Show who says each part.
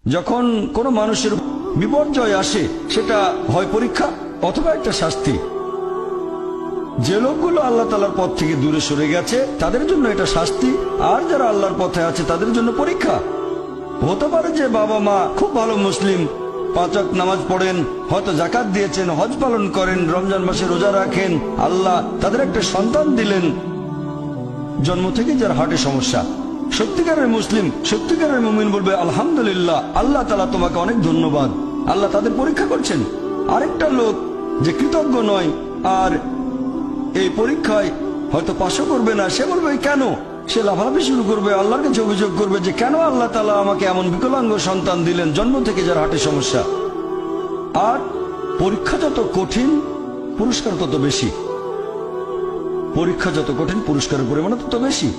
Speaker 1: যখন কোনো মানুষের বিপর্যয় আসে, সেটা হয় পরীক্ষা অথবা একটা শাস্তি। যে লোকগুলো আল্লাহ তাআলার পথ থেকে দূরে সরে গেছে তাদের জন্য এটা শাস্তি, আর যারা আল্লাহর পথে আছে তাদের জন্য পরীক্ষা। হতে পারে যে বাবা মা খুব ভালো মুসলিম, 5 ওয়াক্ত নামাজ পড়েন, হয়তো যাকাত দিয়েছেন, হজ পালন করেন, রমজান মাসে রোজা রাখেন, আল্লাহ তাদের একটা সন্তান দিলেন জন্ম থেকে যার হার্টে সমস্যা। সত্যিকারের মুসলিম, সত্যিকারের মুমিন বলবে আলহামদুলিল্লাহ, আল্লাহ তাআলা তোমাকে অনেক ধন্যবাদ, আল্লাহ তাদের পরীক্ষা করছেন। আরেকটা লোক যে কৃতজ্ঞ নয় আর এই পরীক্ষায় হয়তো পাশও করবে না, সে বলবে কেন, সে লাফালাফি শুরু করবে, আল্লাহর কাছে অভিযোগ করবে যে কেন আল্লাহ তাআলা আমাকে এমন বিকলাঙ্গ সন্তান দিলেন জন্ম থেকে যার হার্টে সমস্যা। আর পরীক্ষা যত কঠিন পুরস্কার তত বেশি, পরীক্ষা যত কঠিন পুরস্কারের পরিমাণ তত বেশি।